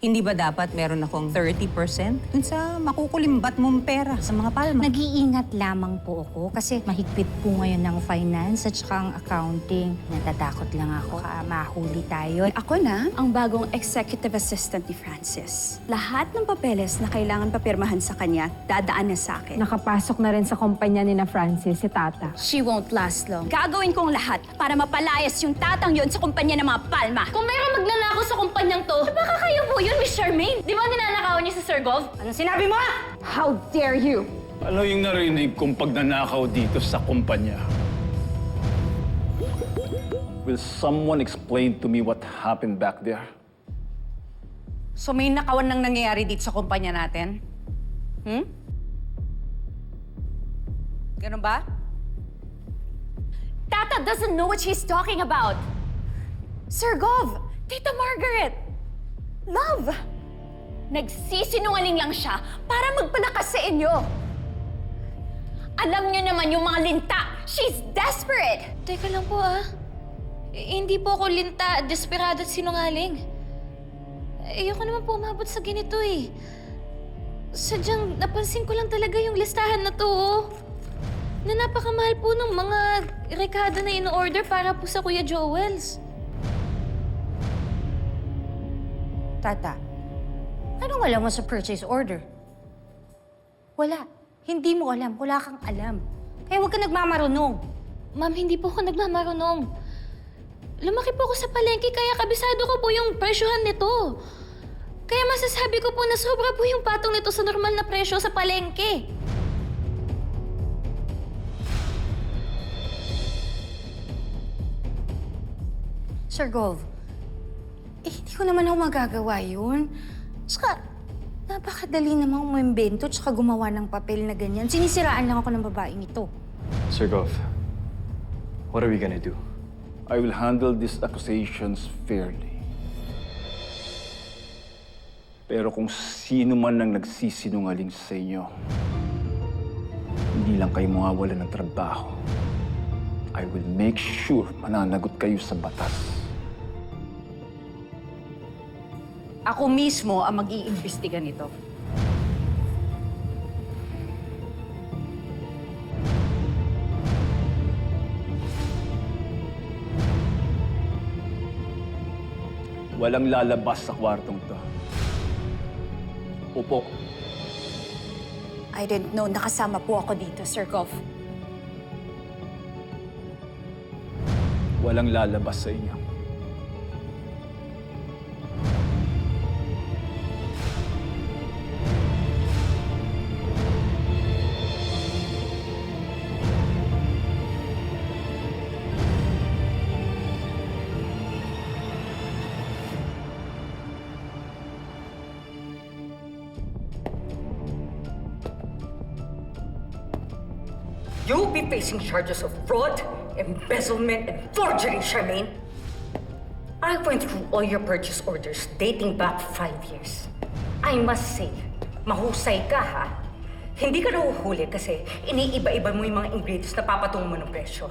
Hindi ba dapat meron akong 30% dun sa makukulimbat mong pera sa mga palma? Nag-iingat lamang po ako kasi mahigpit po ngayon ng finance at saka ang accounting. Natatakot lang ako mahuli tayo. Ako na ang bagong executive assistant ni Francis. Lahat ng papeles na kailangan papirmahan sa kanya, dadaan na sa akin. Nakapasok na rin sa kumpanya ni na Francis si Tata. She won't last long. Gagawin kong lahat para mapalayas yung tatang yon sa kumpanya ng mga palma. Kung mayroong magnanakaw sa kumpanyang to, baka kayo po yun, Miss Charmaine. Di ba ninanakawan niyo si Sir Gov? Anong sinabi mo? How dare you! Ano yung narinig kong pagnanakaw dito sa kumpanya? Will someone explain to me what happened back there? So may nakawan nang nangyayari dito sa kumpanya natin? Ganun ba? Tata doesn't know what she's talking about. Sir Gov, Tita Margaret, love, nagsisinungaling lang siya para magpalakas sa inyo. Alam niyo naman yung mga linta. She's desperate. Teka lang po hindi po ako linta, desperado at sinungaling. Ayoko naman po umabot sa ganito eh. Sadyang napansin ko lang talaga yung listahan na to na napakamahal po ng mga rekado na in-order para po sa Kuya Joel's. Tata, anong wala mo sa purchase order? Wala. Hindi mo alam. Wala kang alam. Kaya huwag ka nagmamarunong. Ma'am, hindi po ako nagmamarunong. Lumaki po ako sa palengke kaya kabisado ko po yung presyohan nito. Kaya masasabi ko po na sobra po yung patong nito sa normal na presyo sa palengke. Sir Gov, hindi ko naman ako magagawa yun. Saka, napakadali namang umimbento tsaka gumawa ng papel na ganyan. Sinisiraan lang ako ng babaeng ito. Sir Gov, what are we gonna do? I will handle these accusations fairly. Pero kung sino man ang nagsisinungaling sa inyo, hindi lang kayo mawawala ng trabaho. I will make sure mananagot kayo sa batas. Ako mismo ang mag-iimbestiga nito. Walang lalabas sa kwartong to. Upo. I didn't know nakasama po ako dito, Sir Gov. Walang lalabas sa inyo. You'll be facing charges of fraud, embezzlement, and forgery, Charmaine. I went through all your purchase orders dating back 5 years. I must say, mahusay ka, ha? Hindi ka nahuhuli kasi iniiba-iba mo yung mga ingredients na papatungo mo ng presyo.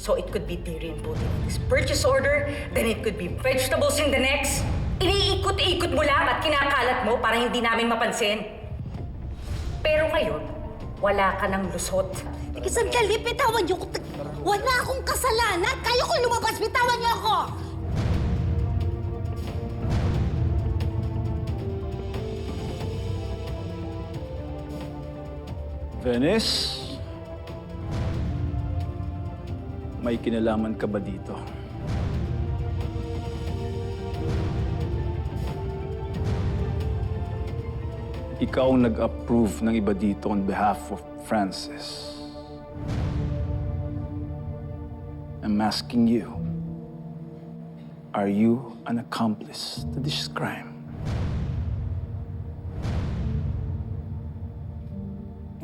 So it could be dairy and protein in this purchase order, then it could be vegetables in the next. Iniikot-ikot mo lang at kinakalat mo para hindi namin mapansin. Pero ngayon, wala ka ng lusot. Sandali, bitawan niyo ko. Wala akong kasalanan. Kayo ko lumabas, bitawan niyo ako! Venice? May kinalaman ka ba dito? Ikaw ang nag-approve ng iba dito on behalf of Francis. I'm asking you, are you an accomplice to this crime?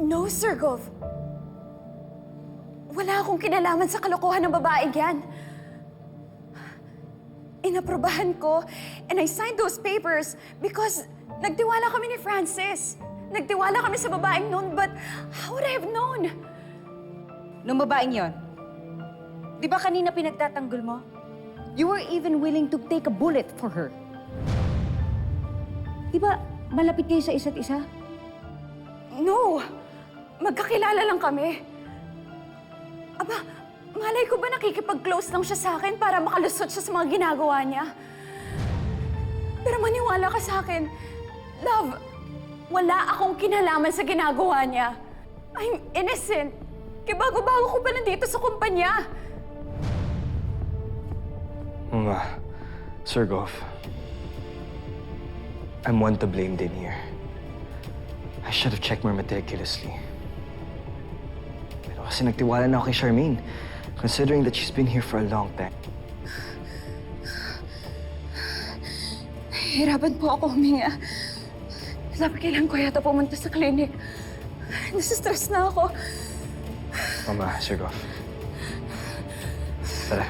No, Sir Gov. Wala akong kinalaman sa kalokohan ng babaeng yan. Inaprobahan ko and I signed those papers because nagtiwala kami ni Francis. Nagtiwala kami sa babaeng noon, but how would I have known? Nung babaeng yon, di ba kanina pinagtatanggol mo? You were even willing to take a bullet for her. Di ba malapit kayo sa isa't isa? No! Magkakilala lang kami. Aba, malay ko ba nakikipag-close lang siya sa akin para makalusot siya sa mga ginagawa niya? Pero maniwala ka sa akin, love, wala akong kinalaman sa ginagawa niya. I'm innocent. Kaya bago-bago ko pa nandito sa kumpanya. Sir Goff, I'm one to blame din here. I should have checked more meticulously. Pero kasi nagtiwala na ako kay Charmaine, considering that she's been here for a long time. Hirapan po ako huminga. Sabi kailan ko yata pumunta sa clinic. Nasa-stress na ako. Mama, Sir Goff. Tara.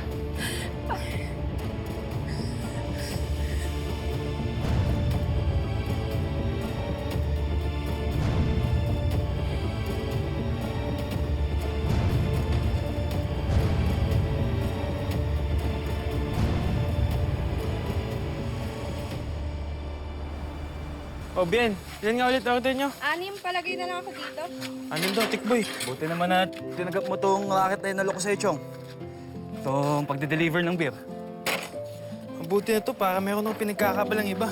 Oh, Bien, ilan nga ulit order nyo? 6, palagay na lang ako dito. Anin daw, tikboy. Buti naman na tinagap mo tong racket na inalok ko sa'yo, Chong. Itong pagde-deliver ng beer. Ang buti na to, para meron akong pinagkakabalang iba.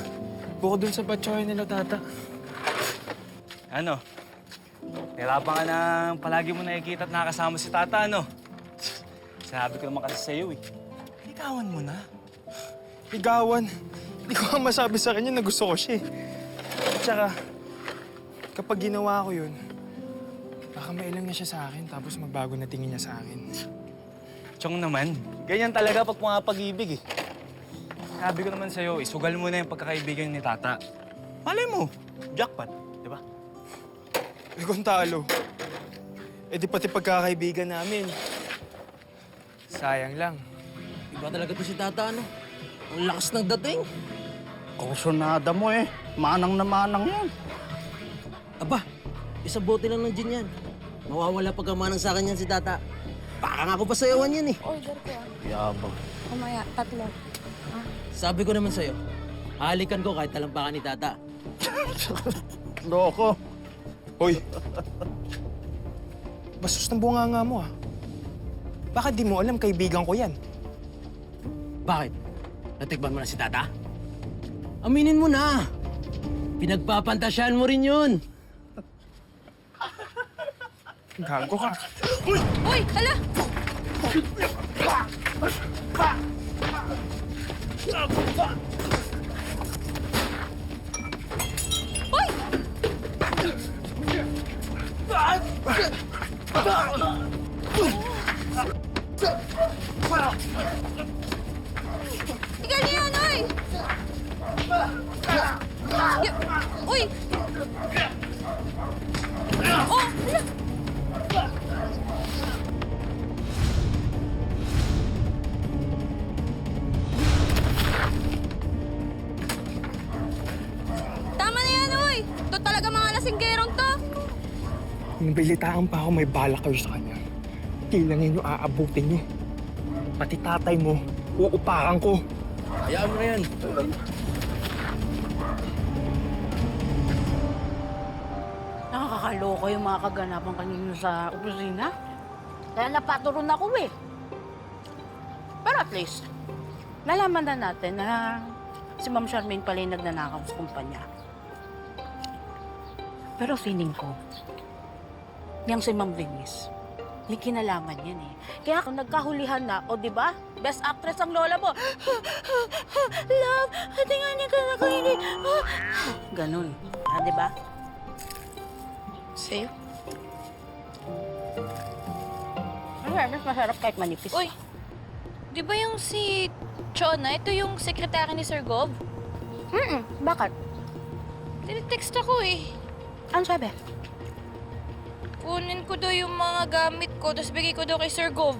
Bukod dun sa batchoy nila, tata. Ano? Nahirapan ka na palagi mo nakikita at nakakasama si Tata, ano? Sinabi ko naman kasi sa'yo, eh. Ligawan mo na. Ligawan? Hindi ko nga masabi sa kanya na gusto ko siya, eh. At saka, kapag ginawa ko yun, baka mailang na siya sa akin tapos magbago na tingin niya sa akin. Chong naman, ganyan talaga pag pumapag-ibig, eh. Sabi ko naman sa'yo, isugal mo na yung pagkakaibigan ni Tata. Malay mo, jackpot, di ba? Eh kung talo, eh di pati pagkakaibigan namin. Sayang lang. Iba talaga to si Tata, ano? Ang lakas ng dating. Kursunada mo, eh. Manang na manang yan. Aba, isang bote lang ng gin yan. Mawawala pagkamanang sa akin yan si Tata. Baka nga ako pasayawan yan, eh. Order ko. Yabang. Kumaya, 3. Sabi ko naman sa'yo, halikan ko kahit talampakan ni Tata. Loko. Hoy! Bastos ng bunganga mo, ah. Bakit di mo alam kaibigan ko yan? Bakit? Natikban mo na si Tata? Aminin mo na! Pinagpapantasyahan mo rin yun! Gago ka. Uy, hala! Ikaw niya yan, oy! Uy! Oh! Hala! Tama na yan, oy! Ito talaga mga lasinggerong to! Nabilitaan pa ako may balak kayo sa kanya. Kailangan nyo aabutin nyo. Pati tatay mo, uupakan ko. Hayaan mo na yan. Nakakakaloko yung mga kaganapan kanino sa opisina. Kaya napaturon ako eh. Pero at least, nalaman na natin na si Ma'am Charmaine pala yung nagnanakaw sa kumpanya. Pero feeling ko, yang si Ma'am Venice, may kinalaman yan eh. Kaya kung nagkahulihan na, o di ba? Best actress ang lola mo. Love, hati nga niya ka nakahilig. Ganun. Ah, di ba? Safe. Mas masarap kahit manipis. Uy, di ba yung si Chona, ito yung sekretary ni Sir Gov? Bakit? Tinitext ako eh. Ano sabi? Kunin ko daw yung mga gamit ko, tapos bigay ko daw kay Sir Gov.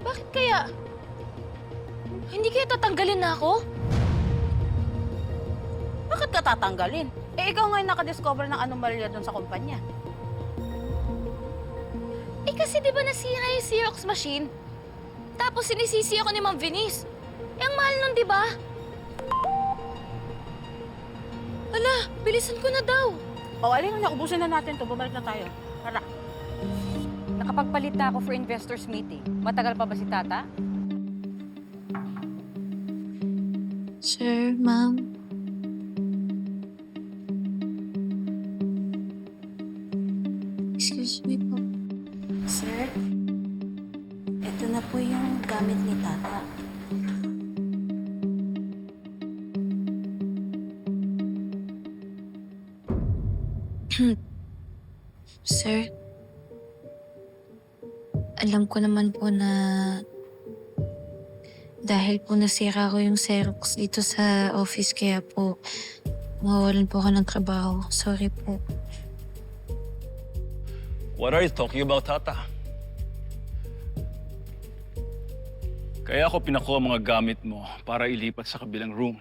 Bakit kaya? Hindi kaya tatanggalin na ako? Bakit ka tatanggalin? Eh, ikaw ngayon nakadiscover ng anomalya doon sa kumpanya. Eh kasi di ba nasira yung Xerox machine? Tapos sinisisi ako ni Ma'am Venice. Eh ang mahal nun, di ba? bilisan ko na daw. O, alin na, ubusin na natin to. Bumalik na tayo. Tara. Nakapagpalit na ako for investors meeting. Matagal pa ba si Tata? Sir, Ma'am. Excuse me po. Sir, ito na po yung gamit ni Tata. Sir, alam ko naman po na dahil po nasira ko yung Xerox dito sa office kaya po mawawalan po ako ng trabaho. Sorry po. What are you talking about, Tata? Kaya ako pinakuha mga gamit mo para ilipat sa kabilang room.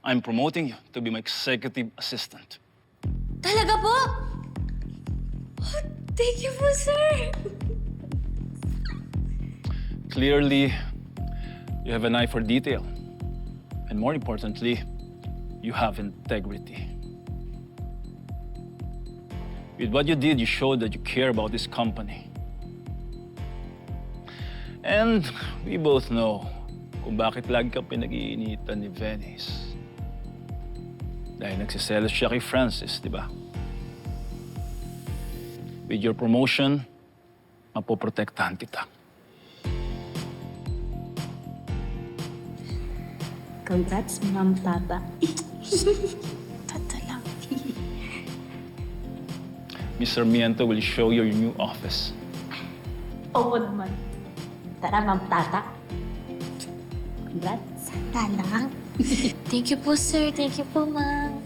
I'm promoting you to be my executive assistant. Talaga po? Oh, thank you po, sir. Clearly, you have an eye for detail. And more importantly, you have integrity. With what you did, you showed that you care about this company. And we both know kung bakit lagi ka pinag-iinitan ni Venice. Dahil nagsiselos siya kay Francis, di ba? With your promotion, mapoprotektahan kita. Congrats, Ma'am Tata. Tata lang. Mr. Miento will show you your new office. Oo naman. Tara, Ma'am Tata. Congrats. Tata lang. Thank you po, sir. Thank you po, ma'am.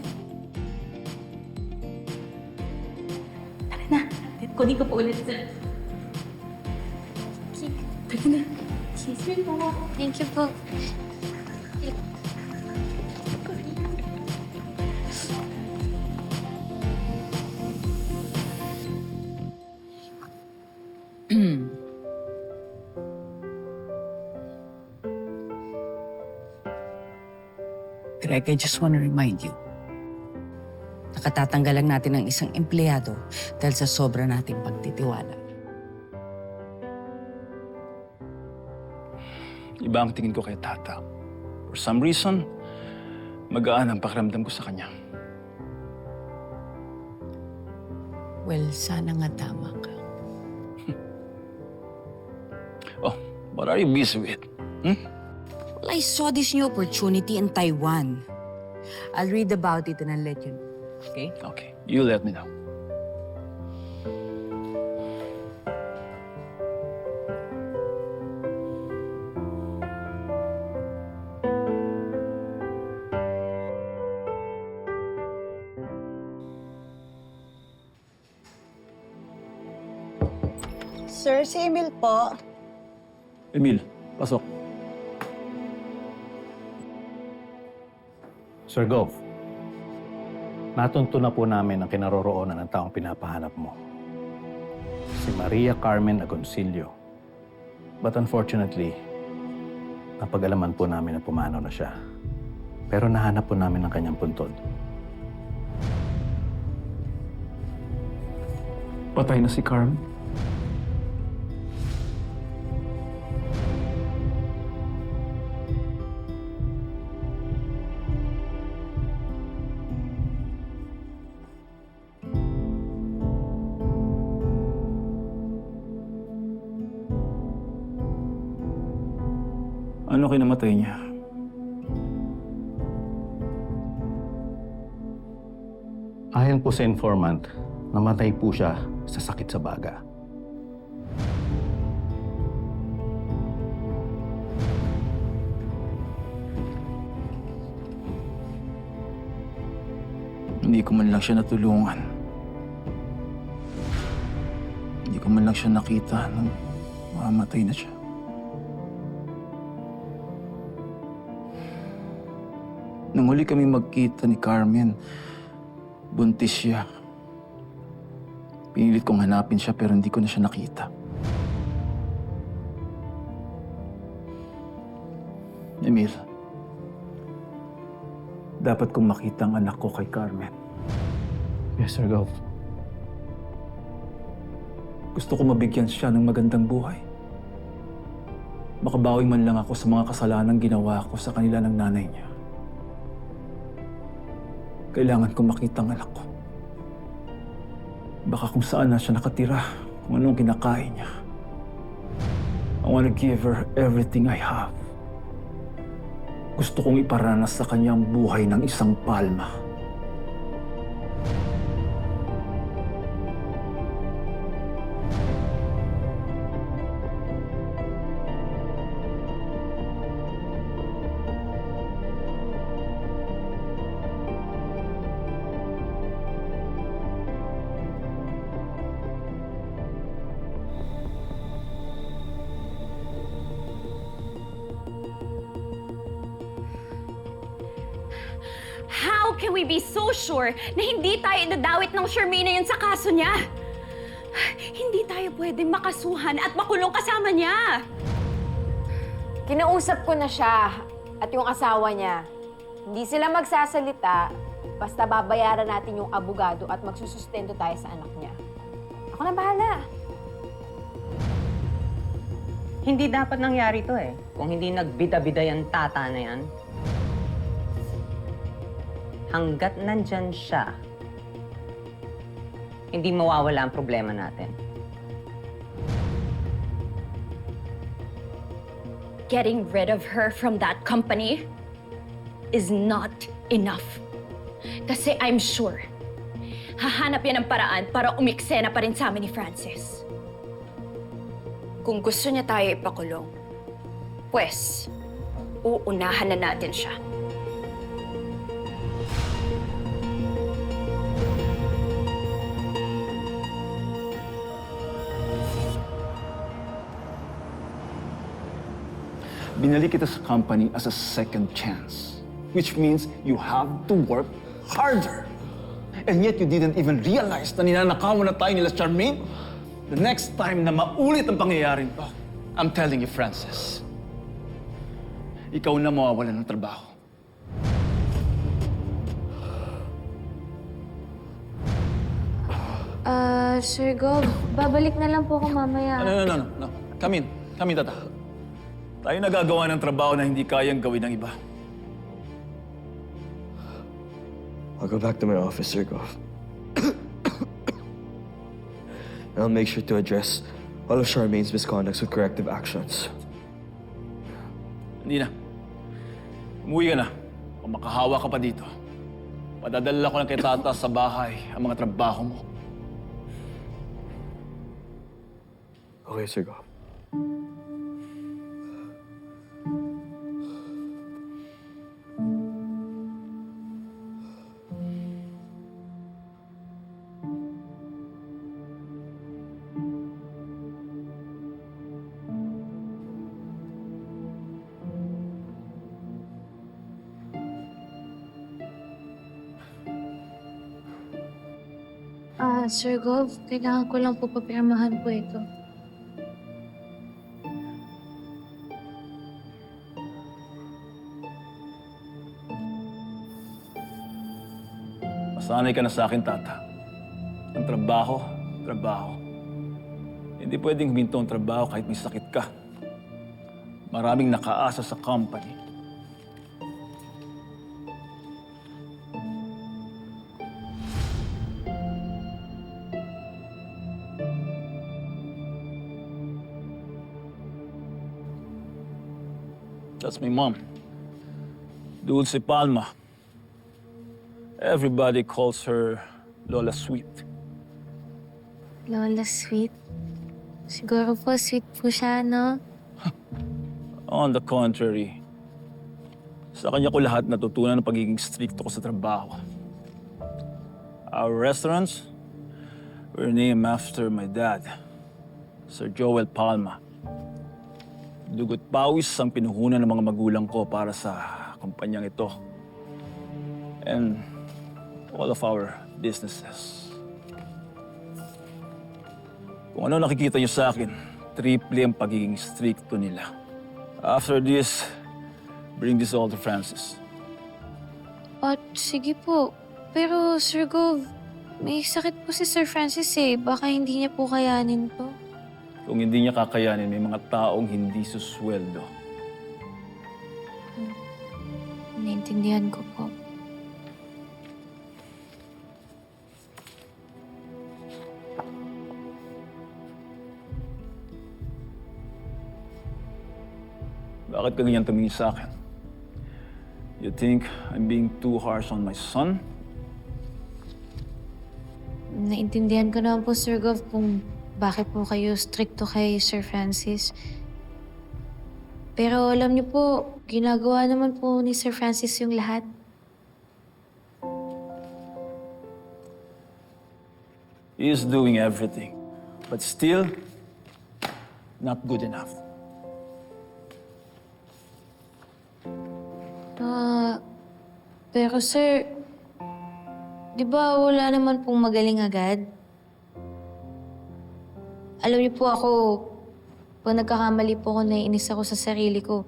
Tara na. Kunin ko po ulit, sir. Tara na. Excuse me po. Thank you po. Greg, I just want to remind you, nakatatanggal lang natin ng isang empleyado dahil sa sobra nating pagtitiwala. Iba ang tingin ko kay Tata. For some reason, magaan ang pakiramdam ko sa kanya. Well, sana nga tama ka. Oh, what are you busy with? Well, I saw this new opportunity in Taiwan. I'll read about it and I'll let you know. Okay? Okay, you let me know. Sir, si Emil po. Emil, pasok. Sir Gov, natunto na po namin ang kinaroroonan ng taong pinapahanap mo. Si Maria Carmen Agoncillo. But unfortunately, napag-alaman po namin na pumanaw na siya. Pero nahanap po namin ang kanyang puntod. Patay na si Carmen? Ano kinamatay niya? Ayon po sa informant, namatay po siya sa sakit sa baga. Hindi ko man lang siya natulungan. Hindi ko man lang siya nakita nung mamamatay na siya. Nang huli kami magkita ni Carmen, buntis siya. Pinilit kong hanapin siya pero hindi ko na siya nakita. Dapat kong makita ang anak ko kay Carmen. Yes, Sir Gov. Gusto ko mabigyan siya ng magandang buhay. Makabawi man lang ako sa mga kasalanang ginawa ko sa kanila ng nanay niya. Kailangan ko makita ang anak ko. Baka kung saan na siya nakatira, kung anong kinakain niya. I wanna give her everything I have. Gusto kong iparanas sa kanya ang buhay ng isang palma. How can we be so sure na hindi tayo idadawit ng Charmaine na yun sa kaso niya? Hindi tayo pwedeng makasuhan at makulong kasama niya. Kinausap ko na siya at yung asawa niya. Hindi sila magsasalita basta babayaran natin yung abogado at magsusustento tayo sa anak niya. Ako na bahala. Hindi dapat nangyari to eh. Kung hindi nagbida-bida yung tata na yan. Hanggat nandyan siya, hindi mawawala ang problema natin. Getting rid of her from that company is not enough. Kasi I'm sure, hahanap yan ng paraan para umiksena pa rin sa amin ni Francis. Kung gusto niya tayo ipakulong, pues, uunahan na natin siya. Binalik kita sa company as a second chance, which means you have to work harder. And yet you didn't even realize na ninanakaw na tayo nila Charmaine. The next time na maulit ang pangyayaring to, I'm telling you, Francis, ikaw na mawawalan ng trabaho. Sir Gov, babalik na lang po ako mamaya. No. Come in, tata. Tayo nagagawa ng trabaho na hindi kayang gawin ng iba. I'll go back to my office, Sir Gov. And I'll make sure to address all of Charmaine's misconducts with corrective actions. Hindi na. Umuwi ka na. Kung makahawa ka pa dito, padadala ko lang kay tata sa bahay ang mga trabaho mo. Okay, Sir Gov. Sir Gov, kailangan ko lang po papirmahan po ito. Masanay ka na sa akin, tata. Ang trabaho, trabaho. Hindi pwedeng huminto ang trabaho kahit may sakit ka. Maraming nakaasa sa company. That's my mom. Dulce Palma. Everybody calls her Lola Sweet. Lola Sweet. Siguro po, sweet po siya, no? On the contrary, sa kanya ko lahat natutunan ng pagiging stricto ko sa trabaho. Our restaurants were named after my dad, Sir Joel Palma. Dugot pawis ang pinuhunan ng mga magulang ko para sa kumpanyang ito. And all of our businesses. Kung ano nakikita niyo sa akin, triple ang pagiging stricto nila. After this, bring this all to Francis. Sige po. Pero, Sir Gov, may sakit po si Sir Francis eh. Baka hindi niya po kayanin to. Kung hindi niya kakayanin, may mga taong hindi susweldo. Naintindihan ko po. Bakit ka ganyan tumingin sa akin? You think I'm being too harsh on my son? Naintindihan ko naman po, Sir Gov, kung bakit po kayo stricto kay Sir Francis. Pero alam niyo po, ginagawa naman po ni Sir Francis yung lahat. He is doing everything, but still not good enough. Pero sir, di ba wala naman pong magaling agad? Alam niyo po ako, pag nagkakamali po ako, naiinis ako sa sarili ko.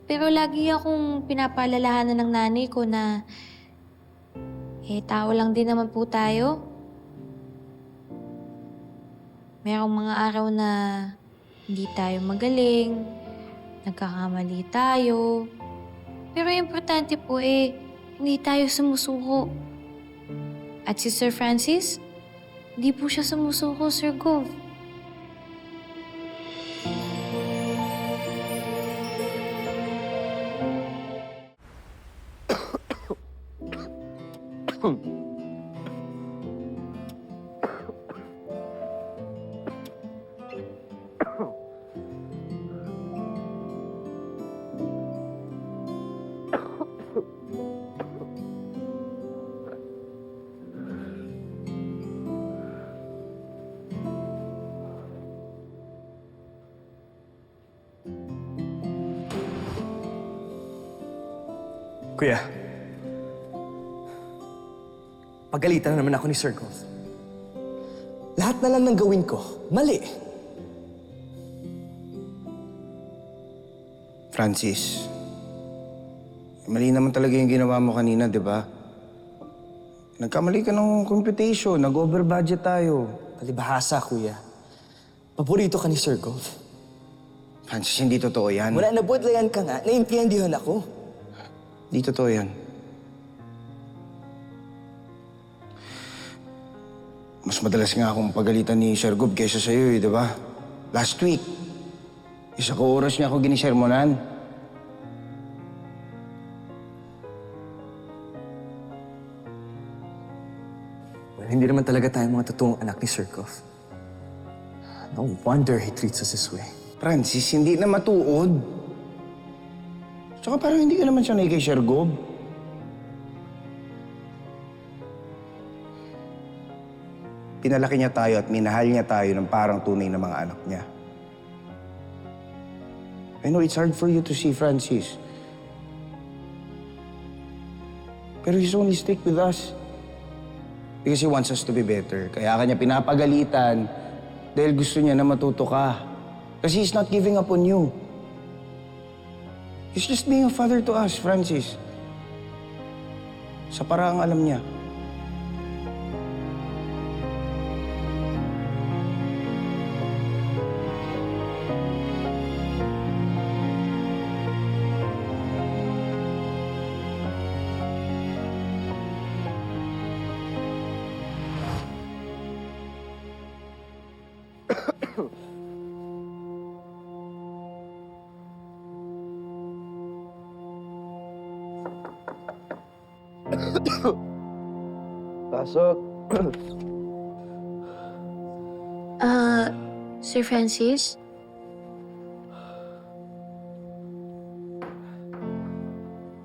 Pero lagi akong pinapaalalahanan ng nanay ko na, tao lang din naman po tayo. Merong mga araw na hindi tayo magaling, nagkakamali tayo. Pero yung importante po hindi tayo sumusuko. At si Sir Francis, hindi po siya sumusuko, Sir Gov. Kuya, pagalitan na naman ako ni Sir Gov. Lahat na lang ng gawin ko, mali. Francis, mali naman talaga yung ginawa mo kanina, di ba? Nagkamali ka ng computation, nag-over budget tayo. Palibhasa, kuya. Paborito ka ni Sir Gov. Francis, hindi totoo yan. Mula nabudlayan ka nga, naiintindihan ako. Hindi totoo yan. Mas madalas nga akong pagalitan ni Sir Gov kaysa sa'yo di ba? Last week, isa ko oras niya ako ginisermonan. Well, hindi naman talaga tayo mga totoong anak ni Sir Gov. No wonder he treats us this way. Francis, hindi na matuod. Tsaka parang hindi ka naman sanay kay Sir Gov. Pinalaki niya tayo at minahal niya tayo ng parang tunay na mga anak niya. I know it's hard for you to see, Francis. Pero he's only stick with us. Because he wants us to be better. Kaya kanya pinapagalitan dahil gusto niya na matuto ka. Kasi he's not giving up on you. He's just being a father to us, Francis. Sa paraang alam niya. Pasok. Sir Francis?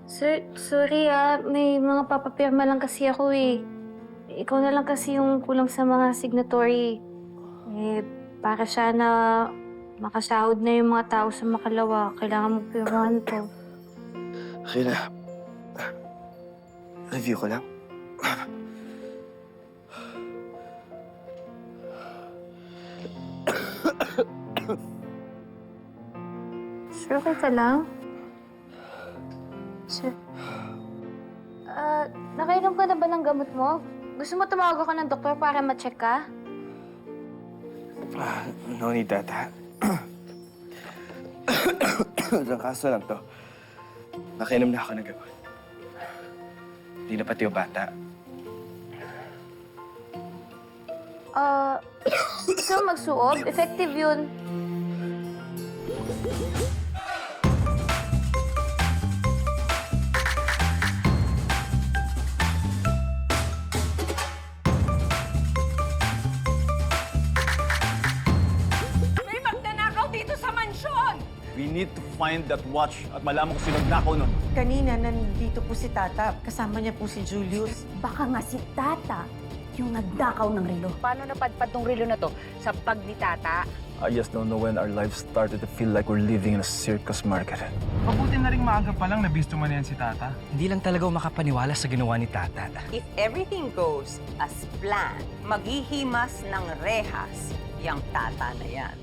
Sir, sorry may mga papapirma lang kasi ako Ikaw na lang kasi yung kulang sa mga signatory. Para sana makasahod na yung mga tao sa Makalawa, kailangan mo pirmahan to. Okay na. Review ko lang. Sir, okay ka lang? Sir? nakainom ka na ba ng gamot mo? Gusto mo tumawag ako ng doktor para ma-check ka? No need that, ha? Isang kaso lang to. Nakainom na ako ng gamot. Hindi na pati yung bata. Gusto mo magsuob? Effective yun. May magnanakaw dito sa mansyon! We need to find that watch at malaman kung sino nakaw nun. Kanina, nandito po si Tata. Kasama niya po si Julius. Baka nga si Tata yung nagdakaw ng relo. Paano napadpad tong relo na to? Sa pag ni Tata? I just don't know when our lives started to feel like we're living in a circus, Margaret. Mabuti na rin maaga pa lang nabisto man yan si Tata. Hindi lang talaga ako makapaniwala sa ginawa ni Tata. If everything goes as planned, maghihimas ng rehas yung Tata na yan.